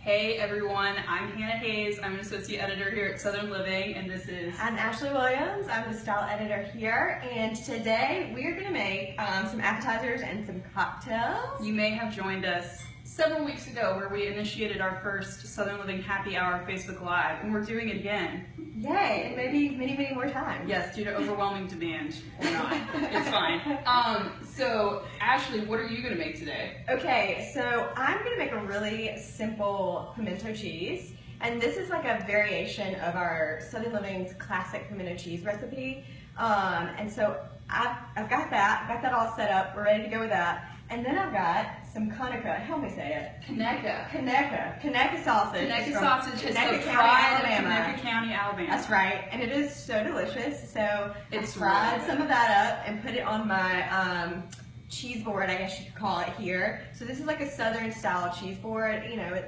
Hey everyone, I'm Hannah Hayes. I'm an associate editor here at Southern Living, and this is... I'm Ashley Williams. I'm the style editor here, and today we are going to make some appetizers and some cocktails. You may have joined us several weeks ago where we initiated our first Southern Living Happy Hour Facebook Live, and we're doing it again. Yay, and maybe many more times. Yes, due to overwhelming demand, or not. It's fine. So Ashley, what are you going to make today? Okay, so I'm going to make a really simple pimento cheese, and this is like a variation of our Southern Living's classic pimento cheese recipe. And so I've got that all set up. We're ready to go with that. And then I've got some Conecuh, help me say it. Conecuh sausage. Conecuh sausage is Conecuh the County, pride of Alabama. Conecuh County, Alabama. That's right, and it is so delicious. So It's I fried really some of that up and put it on my cheese board, I guess you could call it here. So this is like a southern style cheese board. You know,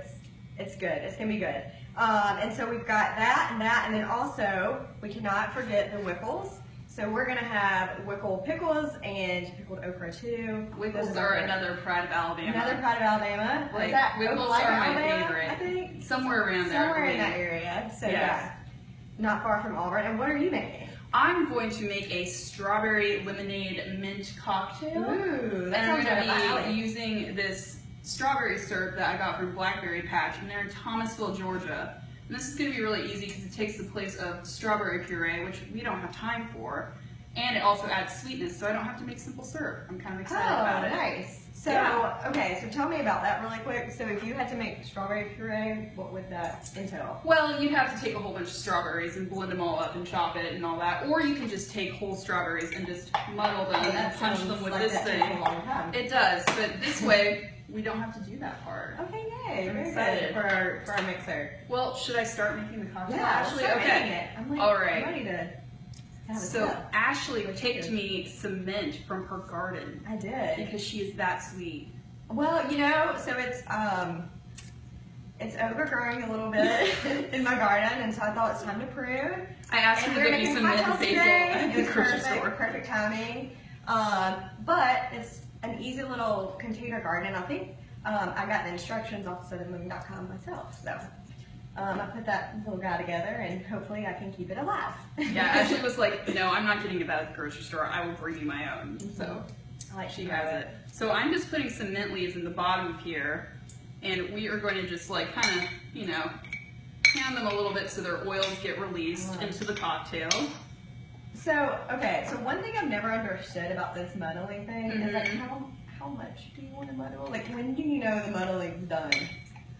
it's good. It's gonna be good. And so we've got that, and then also we cannot forget the Wickles. So we're gonna have Wickle pickles and pickled okra too. Wickles are another pride of Alabama. Another pride of Alabama. Like, Is that Wickles Opelika, are my Alabama, favorite. I think Somewhere around there. somewhere in that area. So Yes. yeah, not far from Auburn. And what are you making? I'm going to make a strawberry lemonade mint cocktail. Ooh, that And sounds I'm right up my going to alley. be using this strawberry syrup that I got from Blackberry Patch, and they're in Thomasville, Georgia. And this is going to be really easy because it takes the place of strawberry puree, which we don't have time for. And it also adds sweetness, so I don't have to make simple syrup. I'm kind of excited about it. Nice. So, Yeah. okay, so tell me about that really quick. So if you had to make strawberry puree, what would that entail? Well, you'd have to take a whole bunch of strawberries and blend them all up and chop it and all that. Or you can just take whole strawberries and just muddle them and punch them with this thing. Takes a long time. It does, but this way, we don't have to do that part. Okay, yay. I'm Very excited. good for our mixer. Well, should I start making the cocktail? Yeah, Ashley? start making Okay. it. I'm like, All right. I'm ready to have a So sip. Ashley Let's picked do. me some mint from her garden I did. because she is that sweet. Well, you know, so it's overgrowing a little bit in my garden, and so I thought it's time to prune. I asked And her to we're get me making some mint and cocktails basil today. at It the was grocery perfect, store. perfect timing. But it's an easy little container garden. I think I got the instructions off southernliving.com myself. So I put that little guy together, and hopefully I can keep it alive. Yeah, Ashley was like, no, I'm not getting it at the grocery store. I will bring you my own. So I like she to has grow it. So I'm just putting some mint leaves in the bottom of here, and we are going to just like kind of, you know, pan them a little bit so their oils get released into the cocktail. So, okay, so one thing I've never understood about this muddling thing is like how much do you want to muddle? Like when do you know the muddling's done?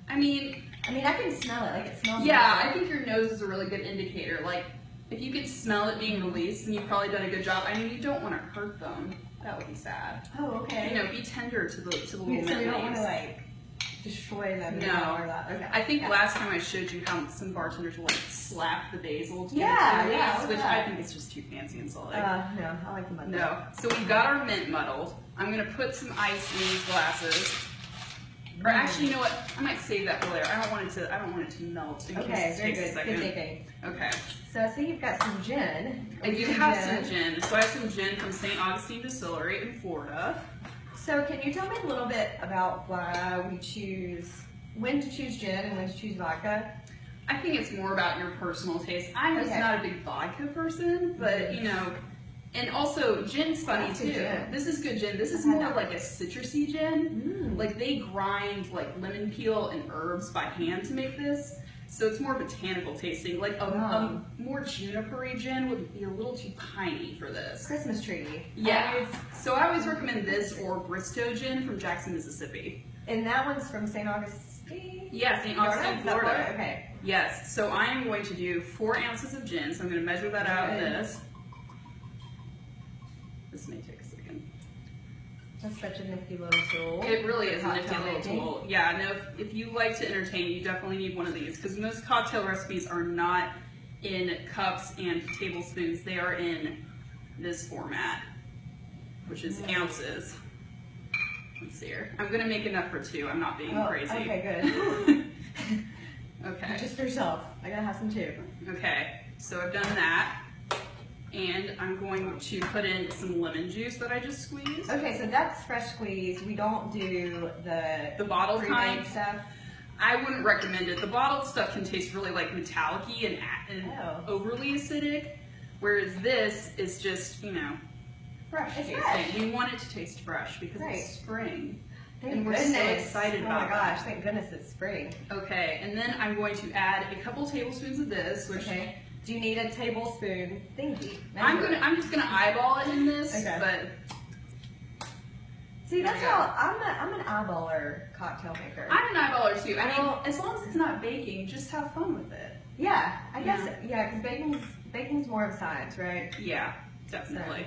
I mean, I can smell it, like it smells yeah, good. I think your nose is a really good indicator. Like, if you could smell it being released, then you've probably done a good job. I mean, you don't want to hurt them. That would be sad. Oh, okay. You know, be tender to the little So mint you don't want leaves. to like destroy them. No. Or that. Okay. I think yeah. last time I showed you how some bartenders will like slap the basil to get Yeah, it to yeah, release, which yeah. I think is just too fancy and silly. No, I like the muddle. No. So we've got our mint muddled. I'm gonna put some ice in these glasses. Or actually, you know what? I might save that for later. I don't want it to melt in Okay, case it very takes a good. second. Good thinking. Okay. So I see you've got some gin. I do have some gin. So I have some gin from St. Augustine Distillery in Florida. So can you tell me a little bit about why we choose, when to choose gin and when to choose vodka? I think it's more about your personal taste. I'm just not a big vodka person, but you know, and also gin's funny That's too. good gin. This is good gin. This is more like a citrusy gin. Like they grind like lemon peel and herbs by hand to make this. So it's more botanical tasting. Like a more juniper-y gin would be a little too piney for this. Christmas tree. Yeah. So I always recommend this or Bristow gin from Jackson, Mississippi. And that one's from St. Augustine? Yeah, St. Augustine, Florida. Okay. Yes. So I am going to do 4 ounces of gin. So I'm going to measure that out in this. This may take a second. That's such a nifty little tool. It really is a nifty Cocktail little making. tool. Yeah, no, if you like to entertain, you definitely need one of these because most cocktail recipes are not in cups and tablespoons. They are in this format, which is ounces. Let's see here. I'm going to make enough for 2. I'm not being crazy. Okay, good. Okay. Just for yourself. I gotta have some too. Okay, so I've done that. And I'm going to put in some lemon juice that I just squeezed. Okay, so that's fresh squeeze. We don't do the The bottle pre-made kind. stuff. I wouldn't recommend it. The bottled stuff can taste really like metallic-y and overly acidic, whereas this is just, you know, fresh. It's tasting. fresh. We want it to taste fresh because it's spring. Thank and we're goodness. so excited about Oh my gosh, thank goodness it's spring. Okay, and then I'm going to add a couple tablespoons of this, which do you need a tablespoon thingy? I'm just gonna eyeball it in this, but see, that's how I'm an eyeballer cocktail maker. I'm an eyeballer too. I mean, as long as it's not baking, just have fun with it. Yeah, I guess because baking's more of a science, right? Yeah, definitely.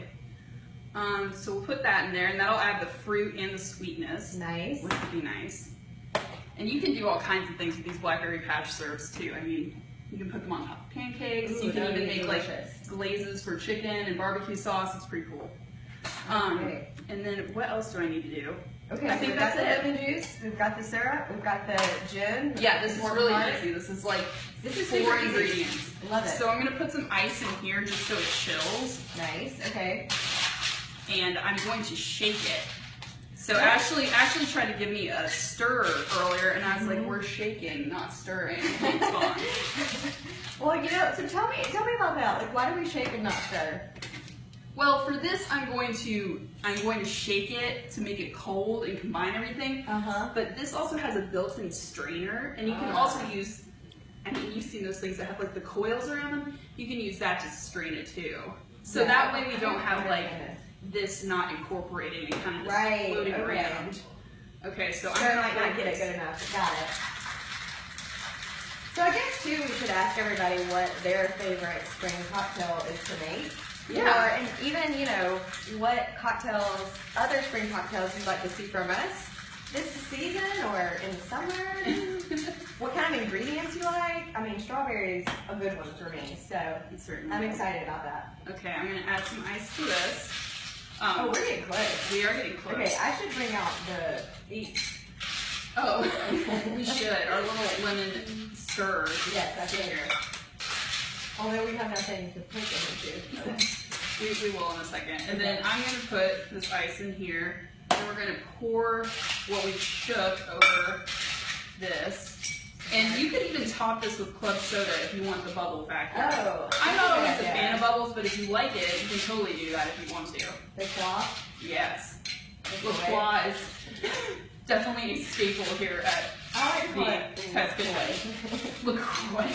So we'll put that in there, and that'll add the fruit and the sweetness. Nice. Which would be nice. And you can do all kinds of things with these blackberry patch syrups too. I mean, you can put them on top of pancakes. Ooh, you can even make delicious. like glazes for chicken and barbecue sauce. It's pretty cool. And then what else do I need to do? Okay, I so think we've got that's the lemon juice, we've got the syrup, we've got the gin. Yeah, this is really easy. This is like four ingredients. Love it. So I'm gonna put some ice in here just so it chills. Nice. Okay. And I'm going to shake it. So Ashley tried to give me a stir earlier, and I was like, "We're shaking, not stirring." It's fine. Well, you know, so tell me about that. Like, why do we shake and not stir? Well, for this, I'm going to shake it to make it cold and combine everything. But this also has a built-in strainer, and you can also use. I mean, you've seen those things that have like the coils around them. You can use that to strain it too. So that way we don't have like this not incorporating and kind of just floating around. Okay, so I might not get it good enough. Got it. So I guess too we should ask everybody what their favorite spring cocktail is to make. Yeah. And even, you know, what cocktails, other spring cocktails you'd like to see from us this season or in the summer. What kind of ingredients you like. I mean, strawberry's a good one for me, so I'm excited about that. Okay, I'm going to add some ice to this. Oh, we're getting close. We are getting close. Okay, I should bring out the Oh, we should. Our little lemon stir. Yes, that's here. Although we have nothing to put them into. We will in a second. And then I'm going to put this ice in here. And we're going to pour what we shook over this. And you could even top this with club soda if you want the bubble factor. Oh. I'm not always a fan of bubbles, but if you like it, you can totally do that if you want to. The claw? Yes. The claw is definitely a staple here at the Tuscan LaCroix.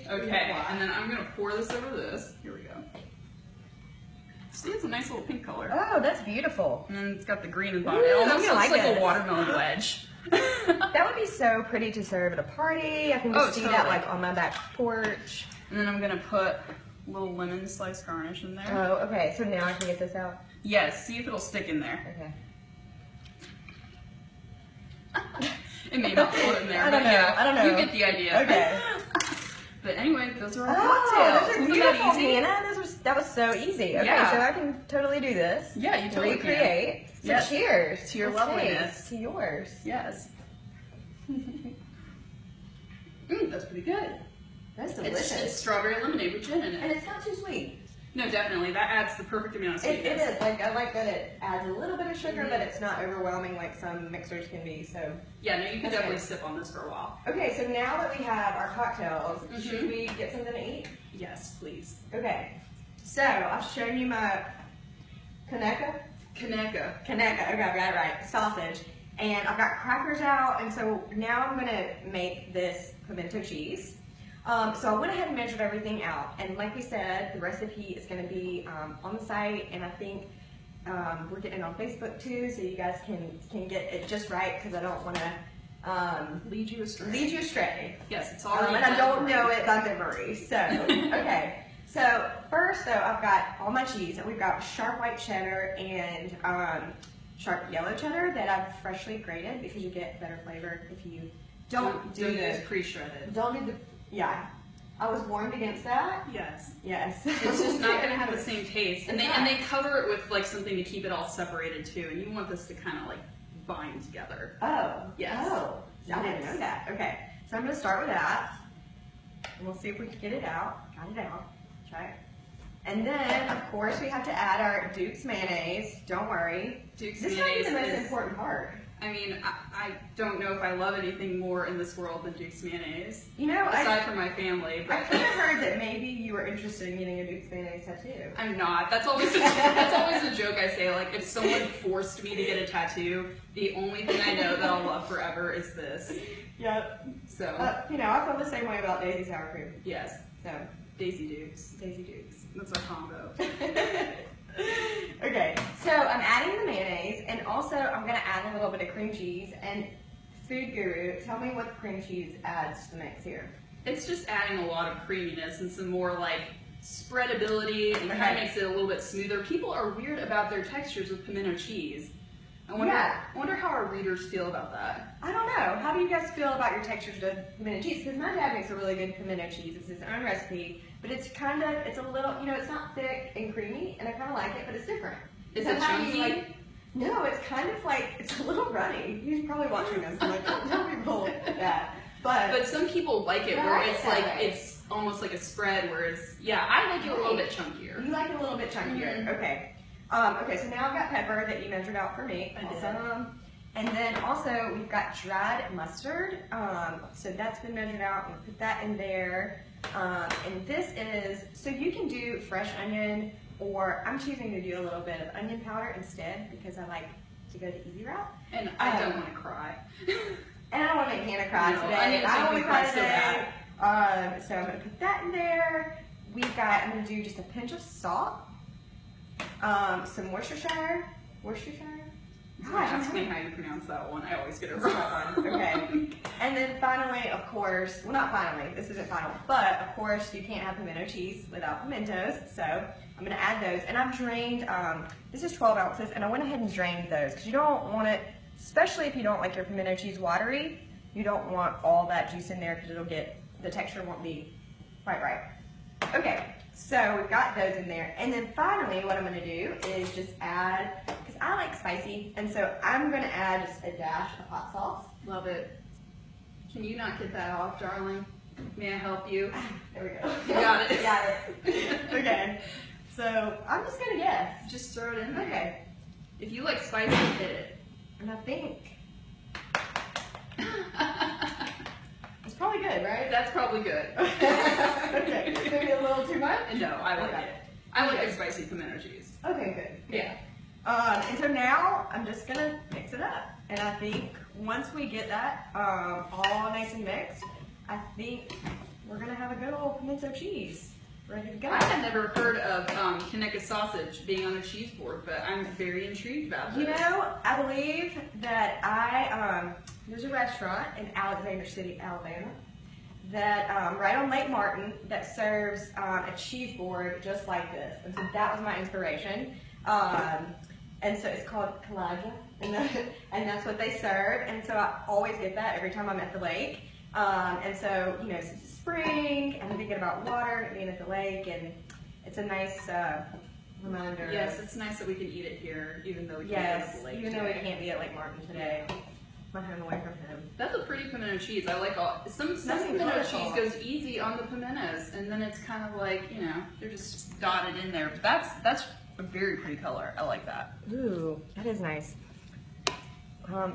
Okay, and then I'm going to pour this over this. Here we go. See, it's a nice little pink color. Oh, that's beautiful. And then it's got the green in the bottom. It almost looks like a watermelon wedge. That would be so pretty to serve at a party. I can just see that like on my back porch. And then I'm going to put a little lemon slice garnish in there. Oh, okay. So now I can get this out? Yes, see if it'll stick in there. Okay. It may not float in there. I don't know. Yeah, I don't know. You get the idea. Okay. But anyway, those are our cocktails. cocktails. Those are beautiful, Hannah. That was so easy. Okay, so I can totally do this. Yeah, you totally recreate. Can. So cheers to your loveliness. To yours. Yes. That's pretty good. That's delicious. It's strawberry lemonade with gin in it. And it's not too sweet. No, definitely. That adds the perfect amount of sweetness. It is. Like, I like that it adds a little bit of sugar, but it's not overwhelming like some mixers can be. So yeah, no, you can definitely sip on this for a while. Okay, so now that we have our cocktails, should we get something to eat? Yes, please. Okay. So I've shown you my Kaneka. Kaneka. Okay, I got it right. Sausage. And I've got crackers out, and so now I'm going to make this pimento cheese. So I went ahead and measured everything out, and like we said, the recipe is going to be on the site, and I think we're getting it on Facebook too, so you guys can get it just right, because I don't want to lead you astray. Yes, it's already and I don't know it by memory. So okay. So first, though, I've got all my cheese, and we've got sharp white cheddar and sharp yellow cheddar that I've freshly grated, because you get better flavor if you don't do this pre-shredded. Don't do the I was warned against that. Yes. Yes. It's just not going to have the same taste, and they cover it with like something to keep it all separated too, and you want this to kind of like bind together. Oh. Yes. Oh. I didn't know that. Okay. So I'm going to start with that, and we'll see if we can get it out. Got it out. Try it. And then, of course, we have to add our Duke's mayonnaise. Don't worry. Duke's this mayonnaise might be the most important part. I mean, I don't know if I love anything more in this world than Duke's mayonnaise. You know, aside from my family. But I kind of heard that maybe you were interested in getting a Duke's mayonnaise tattoo. I'm not. That's always a joke I say. Like, if someone forced me to get a tattoo, the only thing I know that I'll love forever is this. Yep. So. You know, I feel the same way about Daisy sour cream. Yes. So. Daisy Dukes. Daisy Dukes. That's our combo. Okay, so I'm adding the mayonnaise, and also I'm going to add a little bit of cream cheese. And Food Guru, tell me what the cream cheese adds to the mix here. It's just adding a lot of creaminess and some more like spreadability, and kind of makes it a little bit smoother. People are weird about their textures with pimento cheese. I wonder how our readers feel about that. I don't know. How do you guys feel about your textures of pimento cheese? Because my dad makes a really good pimento cheese. It's his own recipe, but it's a little, you know, it's not thick and creamy, and I kind of like it, but it's different. Is it chunky? No, it's kind of like, it's a little runny. He's probably watching this and like, don't tell people that. But some people like it where it's like, it's almost like a spread, whereas, I like it a little bit chunkier. You like it a little bit chunkier, okay. Okay, so now I've got pepper that you measured out for me. Awesome. And then also we've got dried mustard. So that's been measured out. I'm gonna put that in there. And this is, so you can do fresh onion, or I'm choosing to do a little bit of onion powder instead because I like to go the easy route. And I don't want to cry. And I don't want to make Hannah cry today. I don't want to cry today. So I'm gonna put that in there. I'm gonna do just a pinch of salt. Some Worcestershire. Ask me how you pronounce that one. I always get it wrong. Okay. And then finally, of course, well, not finally, this isn't final, but of course you can't have pimento cheese without pimentos, so I'm going to add those. And I've drained, this is 12 ounces, and I went ahead and drained those because you don't want it, especially if you don't like your pimento cheese watery, you don't want all that juice in there because the texture won't be quite right. Okay. So we've got those in there. And then finally, what I'm going to do is just add, because I like spicy, and so I'm going to add just a dash of hot sauce. Love it. Can you not get that off, darling? May I help you? There we go. You got it. Got it. Okay. So I'm just going to guess. Just throw it in there. Okay. If you like spicy, hit it. And I think it's probably good, right? That's probably good. Okay. Maybe a little too much? No, I like it. I like a spicy pimento cheese. Okay, good. Yeah. And so now I'm just going to mix it up. And I think once we get that all nice and mixed, I think we're going to have a good old pimento cheese ready to go. I had never heard of Kaneka sausage being on a cheese board, but I'm very intrigued about this. You know, I believe that there's a restaurant in Alexander City, Alabama, that right on Lake Martin that serves a cheese board just like this. And so that was my inspiration. And so it's called Kalijah, and that's what they serve. And so I always get that every time I'm at the lake. And so, you know, since it's spring, I'm thinking about water, being at the lake, and it's a nice reminder. Yes, it's nice that we can eat it here, even though we can't go to the lake even though we can't be at Lake Martin today. My home away from him. That's a pretty pimento cheese. I like some pimento cheese goes easy on the pimentos, and then it's kind of like, you know, they're just dotted in there. But that's a very pretty color. I like that. Ooh, that is nice.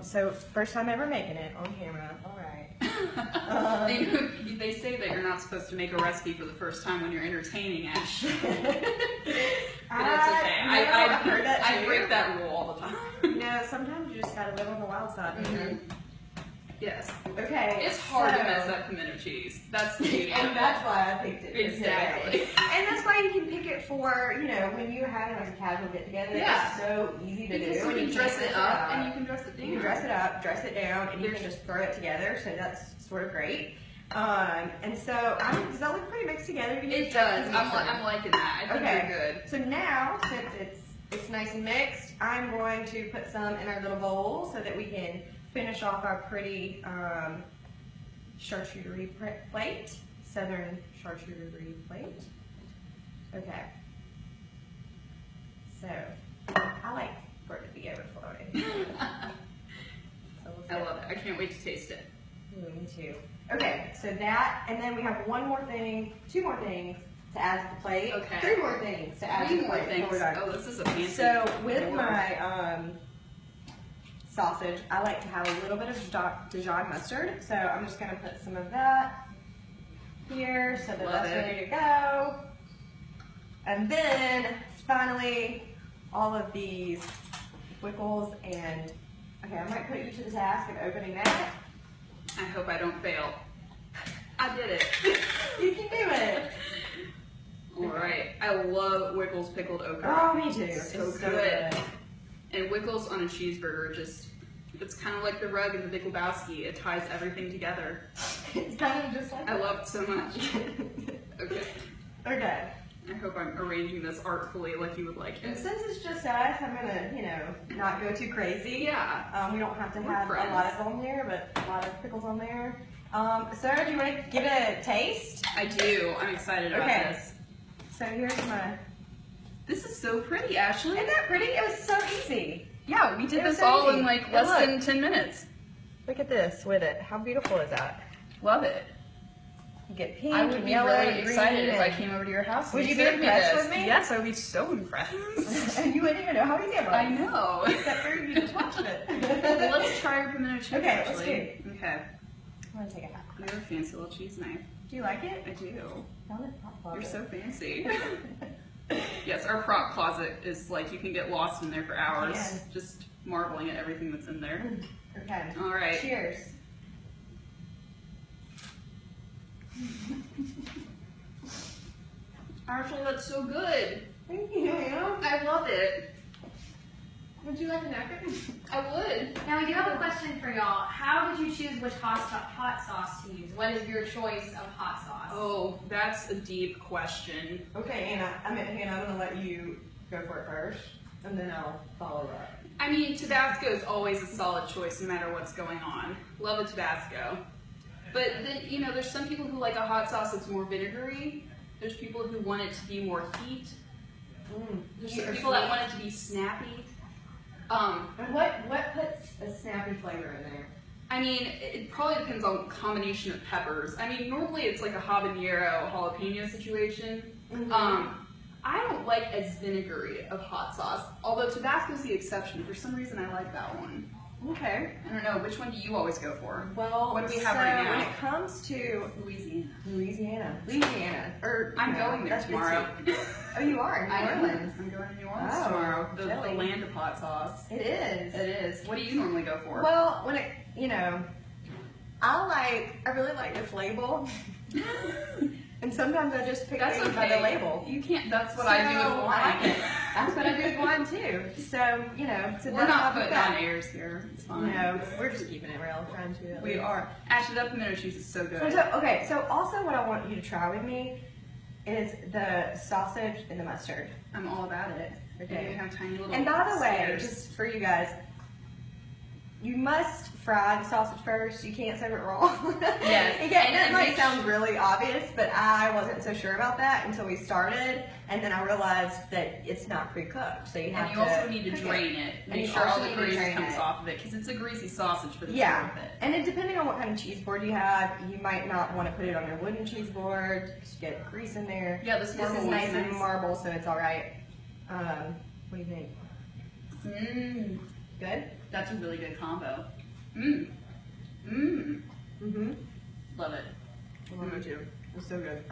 So first time ever making it on camera. All right. They say that you're not supposed to make a recipe for the first time when you're entertaining it. But it's okay. I've heard that too. I break that rule all the time. You know, sometimes you just gotta live on the wild side. Mm-hmm. Yes. Okay. It's hard to mess up pimento cheese. That's the beauty. And that's why I picked it. Exactly. And that's why you can pick it for, you know, when you have like a casual get together. Yeah. It's so easy to because do. You can dress it up and you can dress it down. You can dress it up, dress it down, and you can just throw it together. So that's sort of great. And so, does that look pretty mixed together? It does. I'm liking that. I think they're good. So now, since it's nice and mixed, I'm going to put some in our little bowl so that we can finish off our pretty charcuterie plate, southern charcuterie plate. Okay. So, I like for it to be overflowing. I love it. I can't wait to taste it. Ooh, me too. Okay, so that, and then we have two more things to add to the plate. Okay. 3 more things to add to the plate. Oh, this is a fancy. So with my sausage, I like to have a little bit of Dijon mustard. So I'm just gonna put some of that here so that that's ready to go. And then finally, all of these Wickles and, okay, I might put you to the task of opening that. I hope I don't fail. I did it. You can do it. All right. I love Wickles pickled okra. Oh, me too. So it's good. And Wickles on a cheeseburger, just, it's kind of like the rug in the Big Lebowski. It ties everything together. It's kind of just like I love it so much. Okay. Okay. I hope I'm arranging this artfully like you would like And it. since it's just us, I'm gonna, you know, not go too crazy. Yeah. We don't have to We're have friends. a lot of on there, but a lot of pickles on there. Sarah, do you want to give it a taste? I do. I'm excited about Okay. this. So here's my. This is so pretty, Ashley. Isn't that pretty? It was so easy. Yeah, we did It was this all easy. in like And less look. than 10 minutes. Look at this with it. How beautiful is that? Love it. You get pink I would and be yellow really and excited green if I and- came over to your house. Would and you be served me impressed this. with me? Yes, I would be so impressed. And you wouldn't even know how easy it was. I know. Except for you just watched it. Well, let's try your pimento cheese. Okay, let's actually. Okay. I'm gonna take a half. You have a fancy little cheese knife. Do you like it? I do. Found it hot closet. You're so fancy. Yes, our prop closet is like you can get lost in there for hours, Yeah. just marveling at everything that's in there. Okay. All right. Cheers. Actually, that's so good. Thank you. I love it. Would you like a napkin? I would. Now we do have a question for y'all. How did you choose which hot sauce to use? What is your choice of hot sauce? Oh, that's a deep question. Okay, Anna. Hannah, I'm gonna let you go for it first, and then I'll follow up. I mean, Tabasco is always a solid choice no matter what's going on. Love a Tabasco. But then, you know, there's some people who like a hot sauce that's more vinegary. There's people who want it to be more heat. There's some people that want it to be snappy. And what puts a snappy flavor in there? I mean, it probably depends on combination of peppers. I mean, normally it's like a habanero jalapeno situation. I don't like as vinegary of hot sauce, although Tabasco's the exception. For some reason, I like that one. Okay. I don't know, which one do you always go for? Well, What do we have right now? when it comes to Louisiana. Louisiana, or I'm you know, going there that's good tomorrow. too. Oh, you are? I New am. Orleans. I'm going to New Orleans Oh, tomorrow. The chilly. land of hot sauce. It is. It is. What do you normally go for? Well, when it, you know, I really like this label. And sometimes I just pick That's things okay. by the label. You can't. That's what I do with So, wine. I like it. That's what I do with wine too. So, you know, so We're that's not how putting that. on airs here. It's fine. No, we're just keeping it real, trying to. We are. Actually, that pimento cheese is so good. Okay, so also what I want you to try with me is the sausage and the mustard. I'm all about it. Okay. We have tiny little. And by the way, squares. just for you guys, you must fry the sausage first. You can't serve it raw. Yes. That And might make sound really obvious, but I wasn't so sure about that until we started, and then I realized that it's not pre-cooked, so you have And to. you also need to cook it. drain it. And Make you sure all also the need to grease drain comes it. off of it because it's a greasy sausage, but it's Yeah, worth it. and then depending on what kind of cheese board you have, you might not want to put it on your wooden cheese board because you get grease in there. Yeah, this marble is one's nice and nice. marble, so it's all right. What do you think? Mmm. Good. That's a really good combo. Mmm. Mmm. Mm-hmm. Love it. I love it too. It's so good.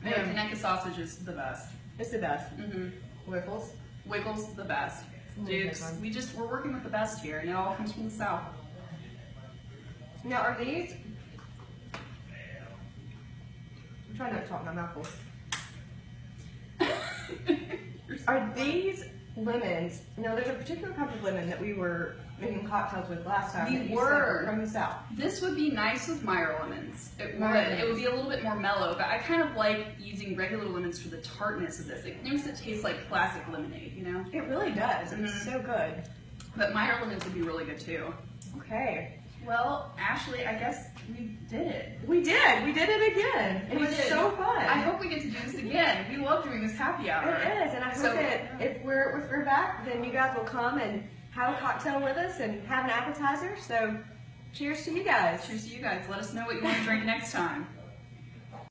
Yeah, Kaneka sausage is the best. It's the best. Mm-hmm. Wiggles. Wiggles, the best. Mm, Dukes, good one. we're working with the best here, and it all comes from the South. Now, are these? I'm trying not to talk my mouth full. Are these lemons? No, there's a particular type of lemon that we were making cocktails with last time. We that you were. said from the South. This would be nice with Meyer lemons. It would. Meyer It would be a little bit more mellow, but I kind of like using regular lemons for the tartness of this. It makes it taste like classic lemonade, you know? It really does. It's Mhm. so good. But Meyer lemons would be really good too. Okay. Well, Ashley, I guess we did it. We did. We did it again. It We was did. so fun. I hope we get to do this again. We love doing this happy hour. It is, and I hope So- that if we're back, then you guys will come and have a cocktail with us and have an appetizer. So, cheers to you guys. Cheers to you guys. Let us know what you want to drink next time.